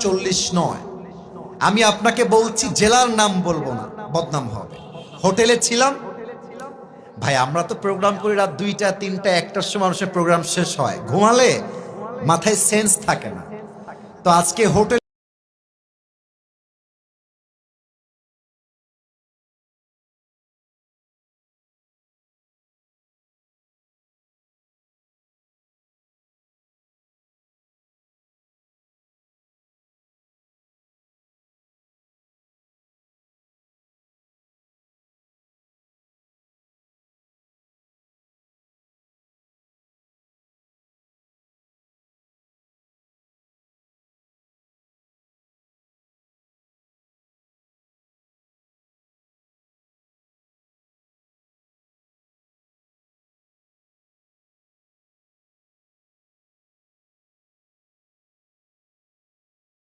40 নয়, আমি আপনাকে বলছি, জেলার নাম বলবো না, বদনাম হবে। হোটেলে ছিলাম ভাই, আমরা তো প্রোগ্রাম করি রাত 2টা 3টা 1টার সময় মানুষের প্রোগ্রাম শেষ হয়, ঘুমালে মাথায় সেন্স থাকে না। তো আজকে হোটেল